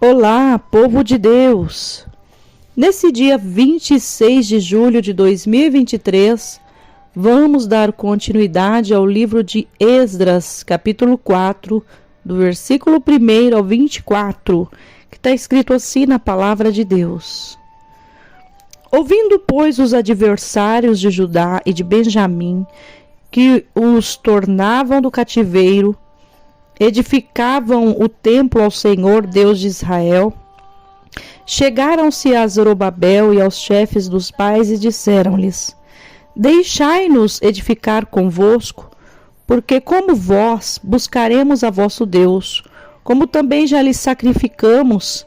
Olá, povo de Deus! Nesse dia 26 de julho de 2023, vamos dar continuidade ao livro de Esdras, capítulo 4, do versículo 1 ao 24, que está escrito assim na palavra de Deus. Ouvindo, pois, os adversários de Judá e de Benjamim, que os tornavam do cativeiro, edificavam o templo ao Senhor, Deus de Israel, chegaram-se a Zorobabel e aos chefes dos pais e disseram-lhes: Deixai-nos edificar convosco, porque como vós buscaremos a vosso Deus, como também já lhe sacrificamos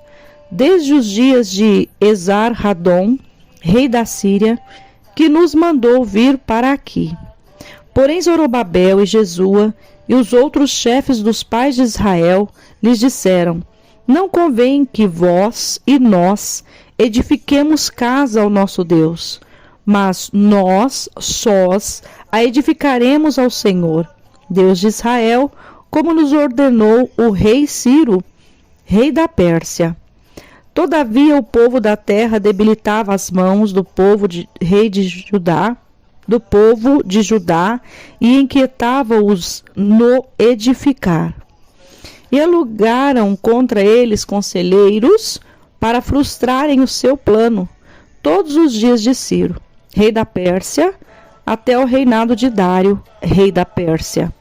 desde os dias de Esar-Hadom, rei da Síria, que nos mandou vir para aqui. Porém Zorobabel e Jesua e os outros chefes dos pais de Israel lhes disseram: Não convém que vós e nós edifiquemos casa ao nosso Deus, mas nós sós a edificaremos ao Senhor, Deus de Israel, como nos ordenou o rei Ciro, rei da Pérsia. Todavia o povo da terra debilitava as mãos do povo de Judá e inquietava-os no edificar. E alugaram contra eles conselheiros para frustrarem o seu plano, todos os dias de Ciro, rei da Pérsia, até o reinado de Dário, rei da Pérsia.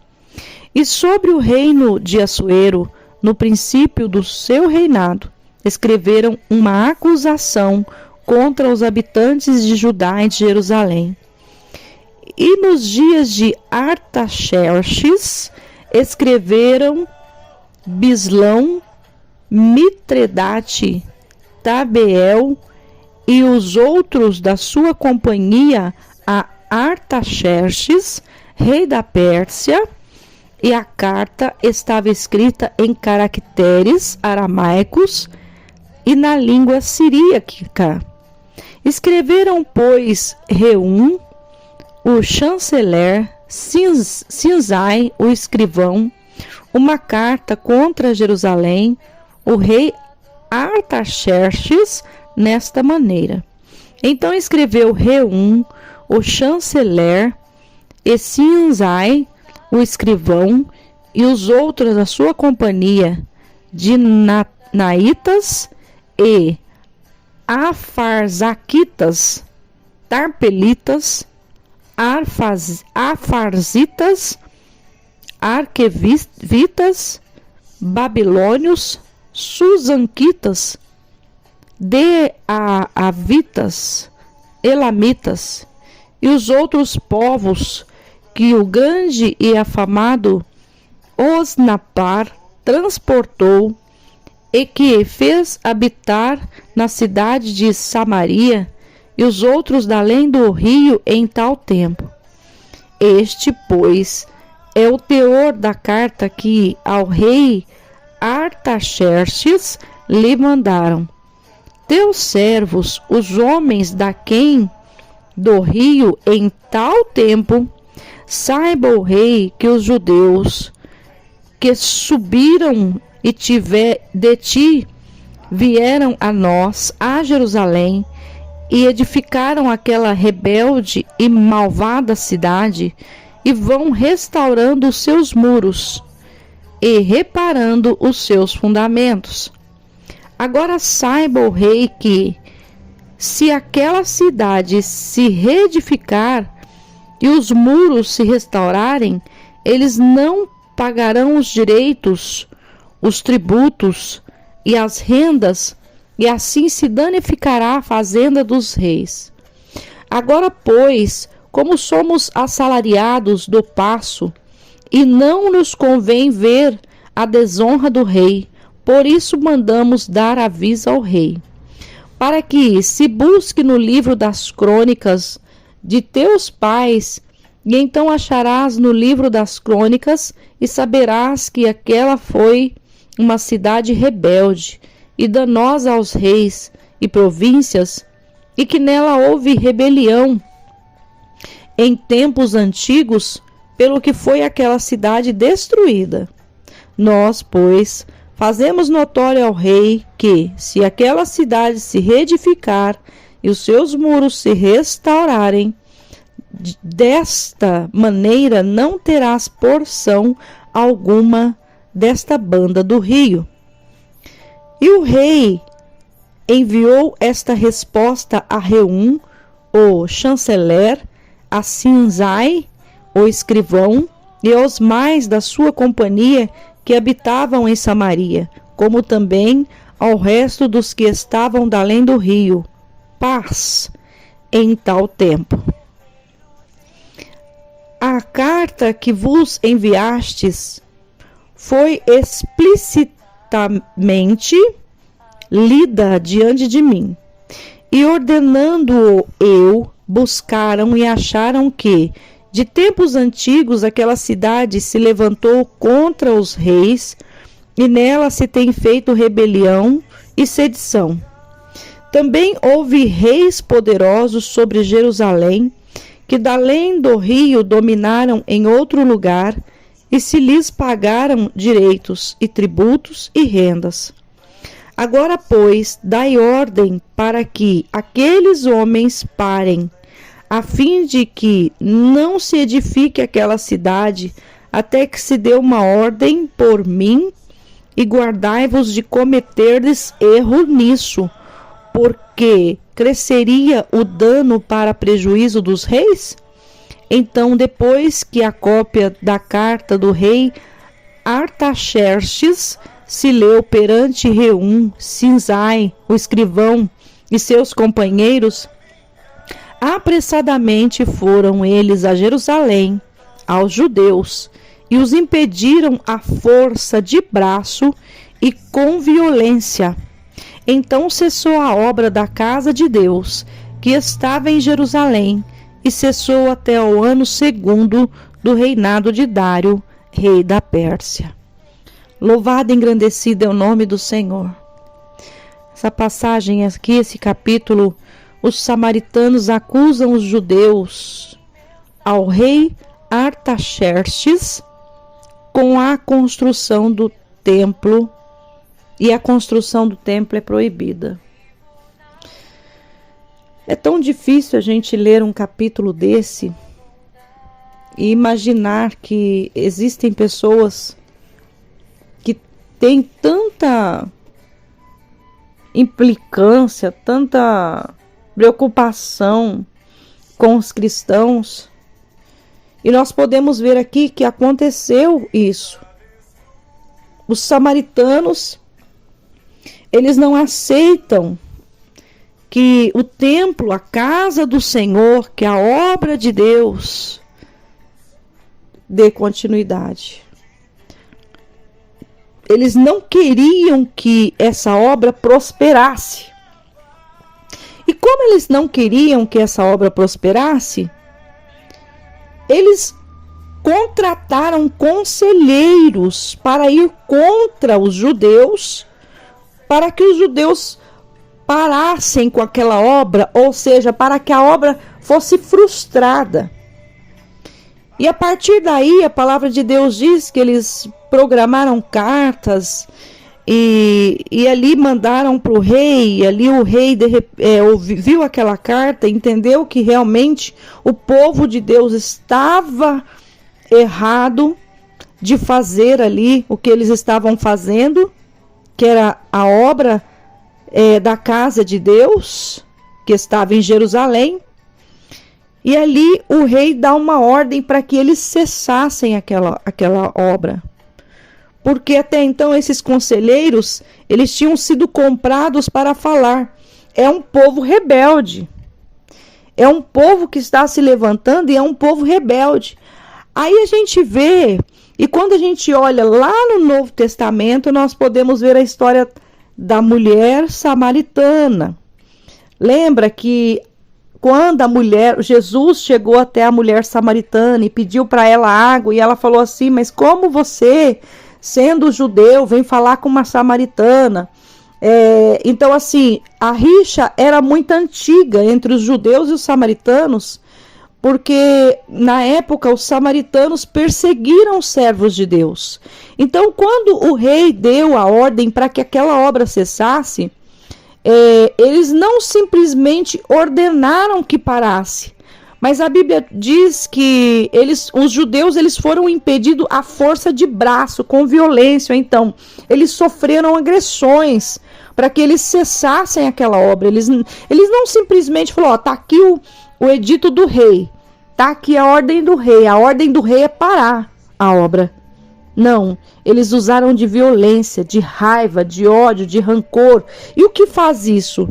E sobre o reino de Assuero, no princípio do seu reinado, escreveram uma acusação contra os habitantes de Judá e de Jerusalém. E nos dias de Artaxerxes escreveram Bislão, Mitredate, Tabeel e os outros da sua companhia a Artaxerxes, rei da Pérsia, e a carta estava escrita em caracteres aramaicos e na língua siríaca. Escreveram, pois, Reum, o chanceler, Sinzai, o escrivão, uma carta contra Jerusalém, o rei Artaxerxes, nesta maneira. Então escreveu Reum, o chanceler, e Sinzai, o escrivão, e os outros da sua companhia, de Naitas e Afarzaquitas, Tarpelitas, Afarzitas, Arquevitas, Babilônios, Susanquitas, Deavitas, Elamitas e os outros povos que o grande e afamado Osnapar transportou e que fez habitar na cidade de Samaria, e os outros da além do rio em tal tempo. Este, pois, é o teor da carta que ao rei Artaxerxes lhe mandaram. Teus servos, os homens daquém do rio em tal tempo, saiba o rei que os judeus que subiram e de ti vieram a nós, a Jerusalém, e edificaram aquela rebelde e malvada cidade, e vão restaurando os seus muros e reparando os seus fundamentos. Agora saiba o rei que, se aquela cidade se reedificar e os muros se restaurarem, eles não pagarão os direitos, os tributos e as rendas, e assim se danificará a fazenda dos reis. Agora, pois, como somos assalariados do paço, e não nos convém ver a desonra do rei, por isso mandamos dar aviso ao rei, para que se busque no livro das crônicas de teus pais, e então acharás no livro das crônicas, e saberás que aquela foi uma cidade rebelde, e danosa aos reis e províncias, e que nela houve rebelião em tempos antigos, pelo que foi aquela cidade destruída. Nós, pois, fazemos notório ao rei que, se aquela cidade se reedificar e os seus muros se restaurarem, desta maneira não terás porção alguma desta banda do rio. E o rei enviou esta resposta a Reum, o chanceler, a Sinzai, o escrivão, e aos mais da sua companhia que habitavam em Samaria, como também ao resto dos que estavam da além do rio, paz em tal tempo. A carta que vos enviastes foi explicitamente lida diante de mim, e ordenando-o eu, buscaram e acharam que, de tempos antigos, aquela cidade se levantou contra os reis, e nela se tem feito rebelião e sedição. Também houve reis poderosos sobre Jerusalém, que da além do rio dominaram em outro lugar, e se lhes pagaram direitos e tributos e rendas. Agora, pois, dai ordem para que aqueles homens parem, a fim de que não se edifique aquela cidade, até que se dê uma ordem por mim, e guardai-vos de cometerdes erro nisso, porque cresceria o dano para prejuízo dos reis? Então, depois que a cópia da carta do rei Artaxerxes se leu perante Reum, Sinzai, o escrivão, e seus companheiros, apressadamente foram eles a Jerusalém, aos judeus, e os impediram à força de braço e com violência. Então cessou a obra da casa de Deus, que estava em Jerusalém, e cessou até o ano 2º do reinado de Dário, rei da Pérsia. Louvado e engrandecido é o nome do Senhor. Essa passagem aqui, esse capítulo, os samaritanos acusam os judeus ao rei Artaxerxes com a construção do templo, e a construção do templo é proibida. É tão difícil a gente ler um capítulo desse e imaginar que existem pessoas que têm tanta implicância, tanta preocupação com os cristãos. E nós podemos ver aqui que aconteceu isso. Os samaritanos, eles não aceitam que o templo, a casa do Senhor, que é a obra de Deus, dê continuidade. Eles não queriam que essa obra prosperasse. E como eles não queriam que essa obra prosperasse, eles contrataram conselheiros para ir contra os judeus, para que os judeus parassem com aquela obra, ou seja, para que a obra fosse frustrada. E a partir daí, a palavra de Deus diz que eles programaram cartas e ali mandaram para o rei, e ali o rei viu aquela carta, entendeu que realmente o povo de Deus estava errado de fazer ali o que eles estavam fazendo, que era a obra da casa de Deus, que estava em Jerusalém. E ali o rei dá uma ordem para que eles cessassem aquela obra. Porque até então esses conselheiros, eles tinham sido comprados para falar. É um povo rebelde. É um povo que está se levantando e é um povo rebelde. Aí a gente vê, e quando a gente olha lá no Novo Testamento, nós podemos ver a história da mulher samaritana. Lembra que quando Jesus chegou até a mulher samaritana e pediu para ela água, e ela falou assim: mas como você, sendo judeu, vem falar com uma samaritana? Então, assim, a rixa era muito antiga entre os judeus e os samaritanos, porque na época os samaritanos perseguiram os servos de Deus. Então, quando o rei deu a ordem para que aquela obra cessasse, eles não simplesmente ordenaram que parasse, mas a Bíblia diz que os judeus foram impedidos à força de braço, com violência. Então, eles sofreram agressões para que eles cessassem aquela obra. Eles não simplesmente falaram, tá aqui o edito do rei, tá aqui a ordem do rei é parar a obra. Não, eles usaram de violência, de raiva, de ódio, de rancor. E o que faz isso?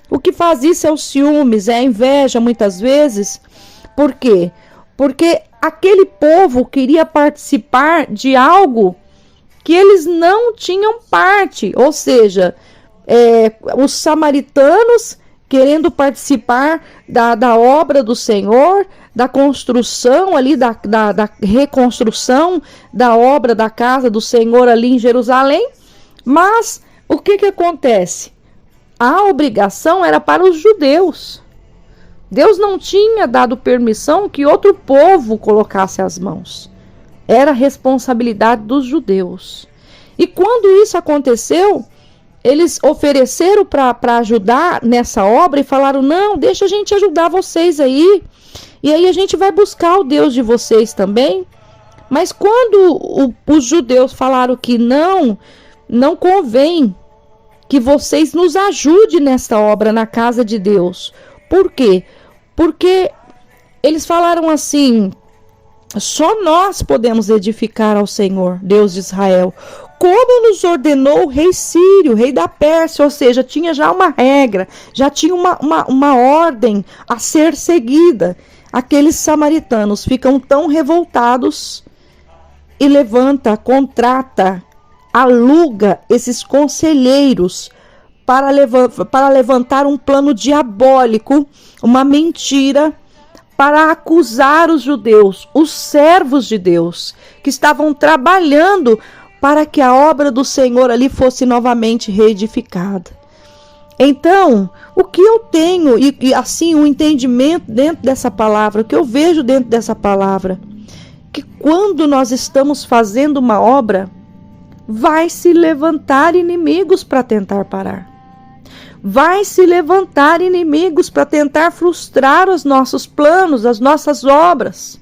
O que faz isso é os ciúmes, é a inveja muitas vezes. Por quê? Porque aquele povo queria participar de algo que eles não tinham parte. Ou seja, os samaritanos querendo participar da obra do Senhor, da construção ali, da reconstrução da obra da casa do Senhor ali em Jerusalém. Mas o que acontece? A obrigação era para os judeus. Deus não tinha dado permissão que outro povo colocasse as mãos. Era responsabilidade dos judeus. E quando isso aconteceu, eles ofereceram para ajudar nessa obra e falaram, não, deixa a gente ajudar vocês aí. E aí a gente vai buscar o Deus de vocês também. Mas quando os judeus falaram que não convém que vocês nos ajudem nesta obra na casa de Deus. Por quê? Porque eles falaram assim, só nós podemos edificar ao Senhor, Deus de Israel, como nos ordenou o rei Sírio, rei da Pérsia. Ou seja, tinha já uma regra, já tinha uma ordem a ser seguida. Aqueles samaritanos ficam tão revoltados e contrata, aluga esses conselheiros para levantar um plano diabólico, uma mentira, para acusar os judeus, os servos de Deus, que estavam trabalhando para que a obra do Senhor ali fosse novamente reedificada. Então, o que eu tenho, e assim, o entendimento dentro dessa palavra, o que eu vejo dentro dessa palavra, que quando nós estamos fazendo uma obra, vai se levantar inimigos para tentar parar. Vai se levantar inimigos para tentar frustrar os nossos planos, as nossas obras.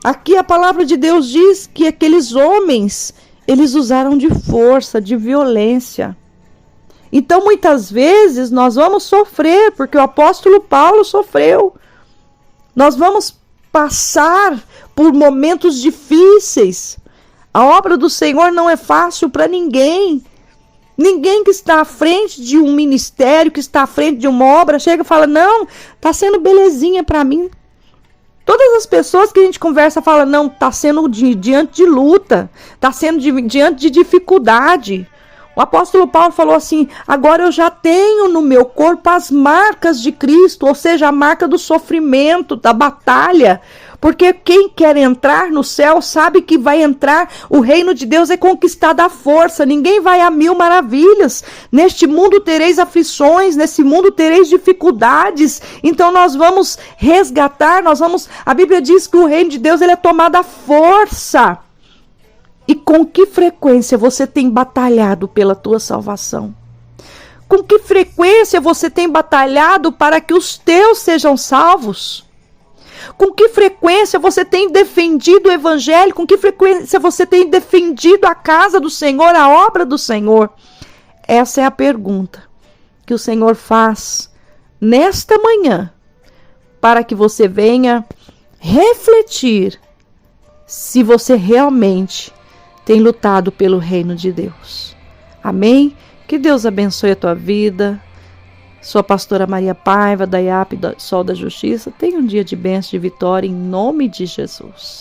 Aqui a palavra de Deus diz que aqueles homens, eles usaram de força, de violência. Então, muitas vezes, nós vamos sofrer, porque o apóstolo Paulo sofreu. Nós vamos passar por momentos difíceis. A obra do Senhor não é fácil para ninguém. Ninguém que está à frente de um ministério, que está à frente de uma obra, chega e fala, não, está sendo belezinha para mim. Todas as pessoas que a gente conversa falam, não, está sendo diante de luta, está sendo diante de dificuldade. O apóstolo Paulo falou assim, agora eu já tenho no meu corpo as marcas de Cristo, ou seja, a marca do sofrimento, da batalha. Porque quem quer entrar no céu sabe que vai entrar, o reino de Deus é conquistado à força, ninguém vai a mil maravilhas. Neste mundo tereis aflições, nesse mundo tereis dificuldades. Então nós vamos resgatar, a Bíblia diz que o reino de Deus ele é tomado à força. E com que frequência você tem batalhado pela tua salvação? Com que frequência você tem batalhado para que os teus sejam salvos? Com que frequência você tem defendido o evangelho? Com que frequência você tem defendido a casa do Senhor, a obra do Senhor? Essa é a pergunta que o Senhor faz nesta manhã, para que você venha refletir se você realmente tem lutado pelo reino de Deus. Amém? Que Deus abençoe a tua vida. Sou a pastora Maria Paiva, da IAP Sol da Justiça. Tenha um dia de bênção, de vitória, em nome de Jesus.